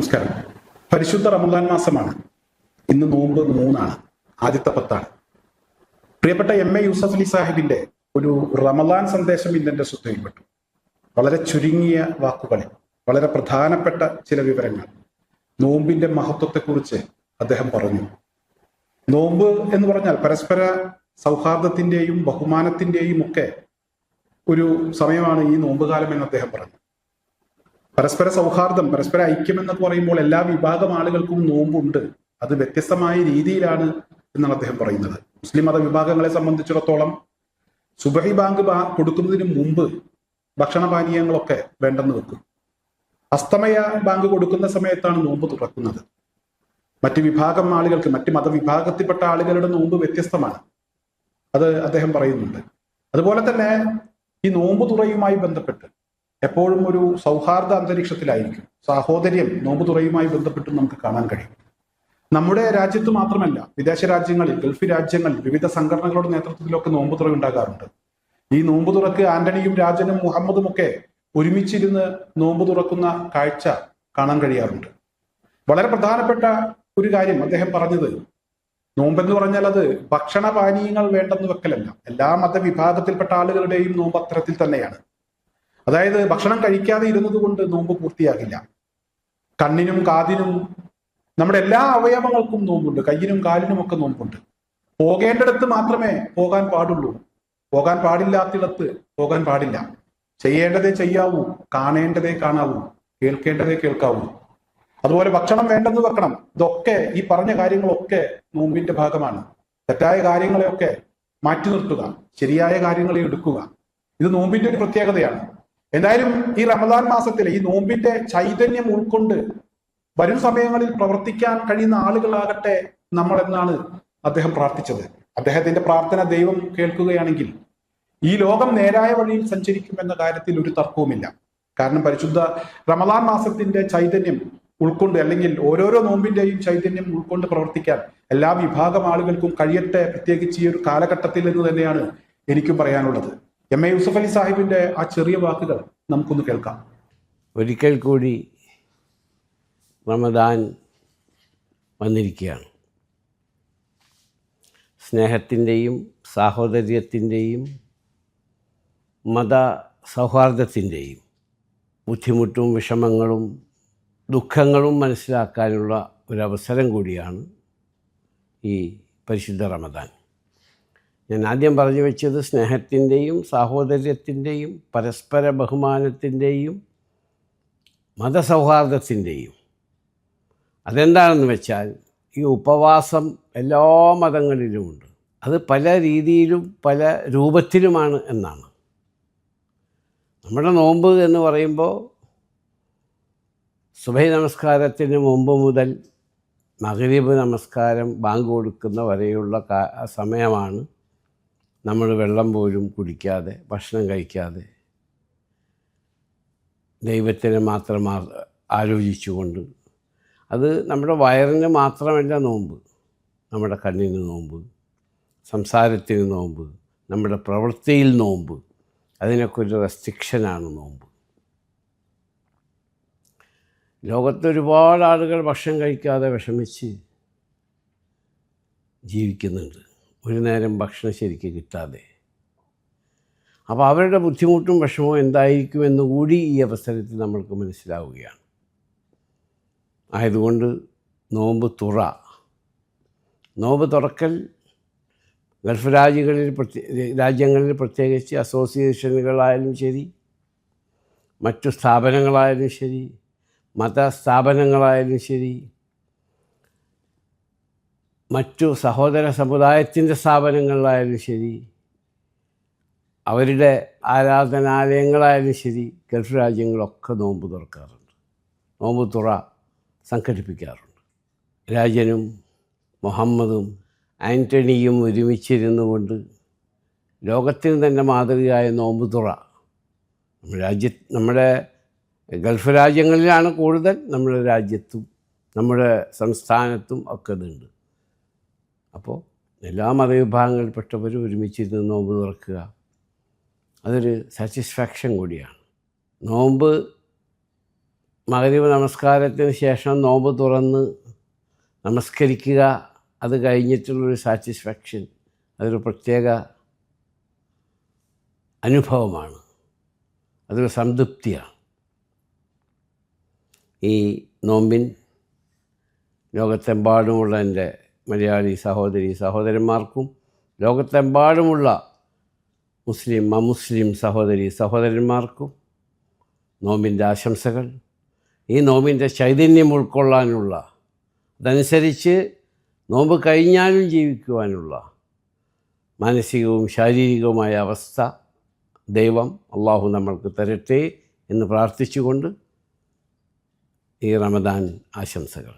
നമസ്കാരം. പരിശുദ്ധ റമദാൻ മാസമാണ്. ഇന്ന് നോമ്പ് 3 ആദ്യത്തെ 10. പ്രിയപ്പെട്ട എം എ യൂസഫ് അലി സാഹിബിന്റെ ഒരു റമദാൻ സന്ദേശം ഇന്നെന്റെ ശ്രദ്ധയിൽപ്പെട്ടു. വളരെ ചുരുങ്ങിയ വാക്കുകളിൽ വളരെ പ്രധാനപ്പെട്ട ചില വിവരങ്ങൾ നോമ്പിന്റെ മഹത്വത്തെക്കുറിച്ച് അദ്ദേഹം പറഞ്ഞു. നോമ്പ് എന്ന് പറഞ്ഞാൽ പരസ്പര സൗഹാർദ്ദത്തിന്റെയും ബഹുമാനത്തിന്റെയും ഒക്കെ ഒരു സമയമാണ് ഈ നോമ്പുകാലം എന്ന് അദ്ദേഹം പറഞ്ഞു. പരസ്പര സൗഹാർദ്ദം, പരസ്പര ഐക്യം എന്നൊക്കെ പറയുമ്പോൾ എല്ലാ വിഭാഗം ആളുകൾക്കും നോമ്പുണ്ട്. അത് വ്യത്യസ്തമായ രീതിയിലാണ് എന്നാണ് അദ്ദേഹം പറയുന്നത്. മുസ്ലിം മത വിഭാഗങ്ങളെ സംബന്ധിച്ചിടത്തോളം സുബഹി ബാങ്ക് കൊടുക്കുന്നതിന് മുമ്പ് ഭക്ഷണപാനീയങ്ങളൊക്കെ വേണ്ടെന്ന് വെക്കും. അസ്തമയ ബാങ്ക് കൊടുക്കുന്ന സമയത്താണ് നോമ്പ് തുറക്കുന്നത്. മറ്റ് വിഭാഗം ആളുകൾക്ക്, മറ്റ് മതവിഭാഗത്തിൽപ്പെട്ട ആളുകളുടെ നോമ്പ് വ്യത്യസ്തമാണ്. അത് അദ്ദേഹം പറയുന്നുണ്ട്. അതുപോലെ തന്നെ ഈ നോമ്പ് തുറയുമായി ബന്ധപ്പെട്ട് എപ്പോഴും ഒരു സൗഹാർദ്ദ അന്തരീക്ഷത്തിലായിരിക്കും. സാഹോദര്യം നോമ്പ് തുറയുമായി ബന്ധപ്പെട്ട് നമുക്ക് കാണാൻ കഴിയും. നമ്മുടെ രാജ്യത്ത് മാത്രമല്ല, വിദേശ രാജ്യങ്ങളിൽ, ഗൾഫ് രാജ്യങ്ങളിൽ വിവിധ സംഘടനകളുടെ നേതൃത്വത്തിലൊക്കെ നോമ്പ് തുറ ഉണ്ടാകാറുണ്ട്. ഈ നോമ്പ് തുറക്ക് ആന്റണിയും രാജനും മുഹമ്മദും ഒക്കെ ഒരുമിച്ചിരുന്ന് നോമ്പ് തുറക്കുന്ന കാഴ്ച കാണാൻ കഴിയാറുണ്ട്. വളരെ പ്രധാനപ്പെട്ട ഒരു കാര്യം അദ്ദേഹം പറഞ്ഞത്, നോമ്പെന്ന് പറഞ്ഞാൽ അത് ഭക്ഷണപാനീയങ്ങൾ വേണ്ടെന്ന് വെക്കലല്ല. എല്ലാ മതവിഭാഗത്തിൽപ്പെട്ട ആളുകളുടെയും നോമ്പ് അത്തരത്തിൽ തന്നെയാണ്. അതായത് ഭക്ഷണം കഴിക്കാതെ ഇരുന്നത് കൊണ്ട് നോമ്പ് പൂർത്തിയാകില്ല. കണ്ണിനും കാതിനും നമ്മുടെ എല്ലാ അവയവങ്ങൾക്കും നോമ്പുണ്ട്. കയ്യിനും കാലിനും ഒക്കെ നോമ്പുണ്ട്. പോകേണ്ടിടത്ത് മാത്രമേ പോകാൻ പാടുള്ളൂ. പോകാൻ പാടില്ലാത്തിടത്ത് പോകാൻ പാടില്ല. ചെയ്യേണ്ടതേ ചെയ്യാവൂ, കാണേണ്ടതേ കാണാവൂ, കേൾക്കേണ്ടതേ കേൾക്കാവൂ. അതുപോലെ ഭക്ഷണം വേണ്ടെന്ന് വെക്കണം. ഇതൊക്കെ, ഈ പറഞ്ഞ കാര്യങ്ങളൊക്കെ നോമ്പിന്റെ ഭാഗമാണ്. തെറ്റായ കാര്യങ്ങളെയൊക്കെ മാറ്റി നിർത്തുക, ശരിയായ കാര്യങ്ങളെ എടുക്കുക. ഇത് നോമ്പിന്റെ ഒരു പ്രത്യേകതയാണ്. എന്തായാലും ഈ റമദാൻ മാസത്തിലെ ഈ നോമ്പിന്റെ ചൈതന്യം ഉൾക്കൊണ്ട് വരും സമയങ്ങളിൽ പ്രവർത്തിക്കാൻ കഴിയുന്ന ആളുകളാകട്ടെ നമ്മൾ എന്നാണ് അദ്ദേഹം പ്രാർത്ഥിച്ചത്. അദ്ദേഹത്തിന്റെ പ്രാർത്ഥന ദൈവം കേൾക്കുകയാണെങ്കിൽ ഈ ലോകം നേരായ വഴിയിൽ സഞ്ചരിക്കുമെന്ന കാര്യത്തിൽ ഒരു തർക്കവുമില്ല. കാരണം പരിശുദ്ധ റമദാൻ മാസത്തിന്റെ ചൈതന്യം ഉൾക്കൊണ്ട്, അല്ലെങ്കിൽ ഓരോരോ നോമ്പിന്റെയും ചൈതന്യം ഉൾക്കൊണ്ട് പ്രവർത്തിക്കാൻ എല്ലാ വിഭാഗം ആളുകൾക്കും കഴിയട്ടെ, പ്രത്യേകിച്ച് ഈ ഒരു കാലഘട്ടത്തിൽ എന്ന് തന്നെയാണ് എനിക്കും പറയാനുള്ളത്. എം എ യൂസഫ് അലി സാഹിബിന്റെ ആ ചെറിയ വാക്കുകൾ നമുക്കൊന്ന് കേൾക്കാം. ഒരിക്കൽ കൂടി റമദാൻ വന്നിരിക്കുകയാണ്. സ്നേഹത്തിൻ്റെയും സാഹോദര്യത്തിൻ്റെയും മത സൗഹാർദ്ദത്തിൻ്റെയും ബുദ്ധിമുട്ടും വിഷമങ്ങളും ദുഃഖങ്ങളും മനസ്സിലാക്കാനുള്ള ഒരവസരം കൂടിയാണ് ഈ പരിശുദ്ധ റമദാൻ. ഞാൻ ആദ്യം പറഞ്ഞു വെച്ചത് സ്നേഹത്തിൻ്റെയും സാഹോദര്യത്തിൻ്റെയും പരസ്പര ബഹുമാനത്തിൻ്റെയും മതസൗഹാർദ്ദത്തിൻ്റെയും. അതെന്താണെന്ന് വെച്ചാൽ ഈ ഉപവാസം എല്ലാ മതങ്ങളിലുമുണ്ട്. അത് പല രീതിയിലും പല രൂപത്തിലുമാണ് എന്നാണ്. നമ്മുടെ നോമ്പ് എന്ന് പറയുമ്പോൾ സുബഹി നമസ്കാരത്തിന് മുമ്പ് മുതൽ മഗ്‌രിബ് നമസ്കാരം ബാങ്ക് കൊടുക്കുന്ന വരെയുള്ള സമയമാണ് നമ്മൾ വെള്ളം പോലും കുടിക്കാതെ, ഭക്ഷണം കഴിക്കാതെ, ദൈവത്തിനെ മാത്രം ആലോചിച്ചുകൊണ്ട്. അത് നമ്മുടെ വയറിന് മാത്രമല്ല നോമ്പ്, നമ്മുടെ കണ്ണിന് നോമ്പ്, സംസാരത്തിന് നോമ്പ്, നമ്മുടെ പ്രവൃത്തിയിൽ നോമ്പ്. അതിനൊക്കെ ഒരു റെസ്ട്രിക്ഷനാണ് നോമ്പ്. ലോകത്ത് ഒരുപാട് ആളുകൾ ഭക്ഷണം കഴിക്കാതെ വിഷമിച്ച് ജീവിക്കുന്നുണ്ട്, ഒരു നേരം ഭക്ഷണം ശരിക്ക് കിട്ടാതെ. അപ്പോൾ അവരുടെ ബുദ്ധിമുട്ടും വിഷമവും എന്തായിരിക്കുമെന്ന് കൂടി ഈ അവസരത്തിൽ നമ്മൾക്ക് മനസ്സിലാവുകയാണ്. ആയതുകൊണ്ട് നോമ്പ് തുറക്കൽ ഗൾഫ് രാജ്യങ്ങളിൽ പ്രത്യേകിച്ച് അസോസിയേഷനുകളായാലും ശരി, മറ്റു സ്ഥാപനങ്ങളായാലും ശരി, മതസ്ഥാപനങ്ങളായാലും ശരി, മറ്റു സഹോദര സമുദായത്തിൻ്റെ സ്ഥാപനങ്ങളിലായാലും ശരി, അവരുടെ ആരാധനാലയങ്ങളായാലും ശരി, ഗൾഫ് രാജ്യങ്ങളൊക്കെ നോമ്പ് തുറക്കാറുണ്ട്, നോമ്പ് തുറ സംഘടിപ്പിക്കാറുണ്ട്. രാജനും മുഹമ്മദും ആൻ്റണിയും ഒരുമിച്ചിരുന്നു കൊണ്ട് ലോകത്തിന് തന്നെ മാതൃകയായ നോമ്പ് തുറ നമ്മുടെ ഗൾഫ് രാജ്യങ്ങളിലാണ് കൂടുതൽ, നമ്മുടെ രാജ്യത്തും നമ്മുടെ സംസ്ഥാനത്തും ഒക്കെ ഇതുണ്ട്. അപ്പോൾ എല്ലാ മതവിഭാഗങ്ങളിൽപ്പെട്ടവരും ഒരുമിച്ചിരുന്ന് നോമ്പ് തുറക്കുക, അതൊരു സാറ്റിസ്ഫാക്ഷൻ കൂടിയാണ്. നോമ്പ് മഗ്‌രിബ് നമസ്കാരത്തിന് ശേഷം നോമ്പ് തുറന്ന് നമസ്കരിക്കുക, അത് കഴിഞ്ഞിട്ടുള്ളൊരു സാറ്റിസ്ഫാക്ഷൻ, അതൊരു പ്രത്യേക അനുഭവമാണ്, അതൊരു സംതൃപ്തിയാണ്. ഈ നോമ്പിൻ ലോകത്തെമ്പാടുമുള്ള എൻ്റെ മലയാളി സഹോദരി സഹോദരന്മാർക്കും ലോകത്തെമ്പാടുമുള്ള മുസ്ലിം അമുസ്ലിം സഹോദരി സഹോദരന്മാർക്കും നോമ്പിൻ്റെ ആശംസകൾ. ഈ നോമ്പിൻ്റെ ചൈതന്യം ഉൾക്കൊള്ളാനുള്ള, അതനുസരിച്ച് നോമ്പ് കഴിഞ്ഞാലും ജീവിക്കുവാനുള്ള മാനസികവും ശാരീരികവുമായ അവസ്ഥ ദൈവം അള്ളാഹു നമ്മൾക്ക് തരട്ടെ എന്ന് പ്രാർത്ഥിച്ചുകൊണ്ട് ഈ റമദാൻ ആശംസകൾ.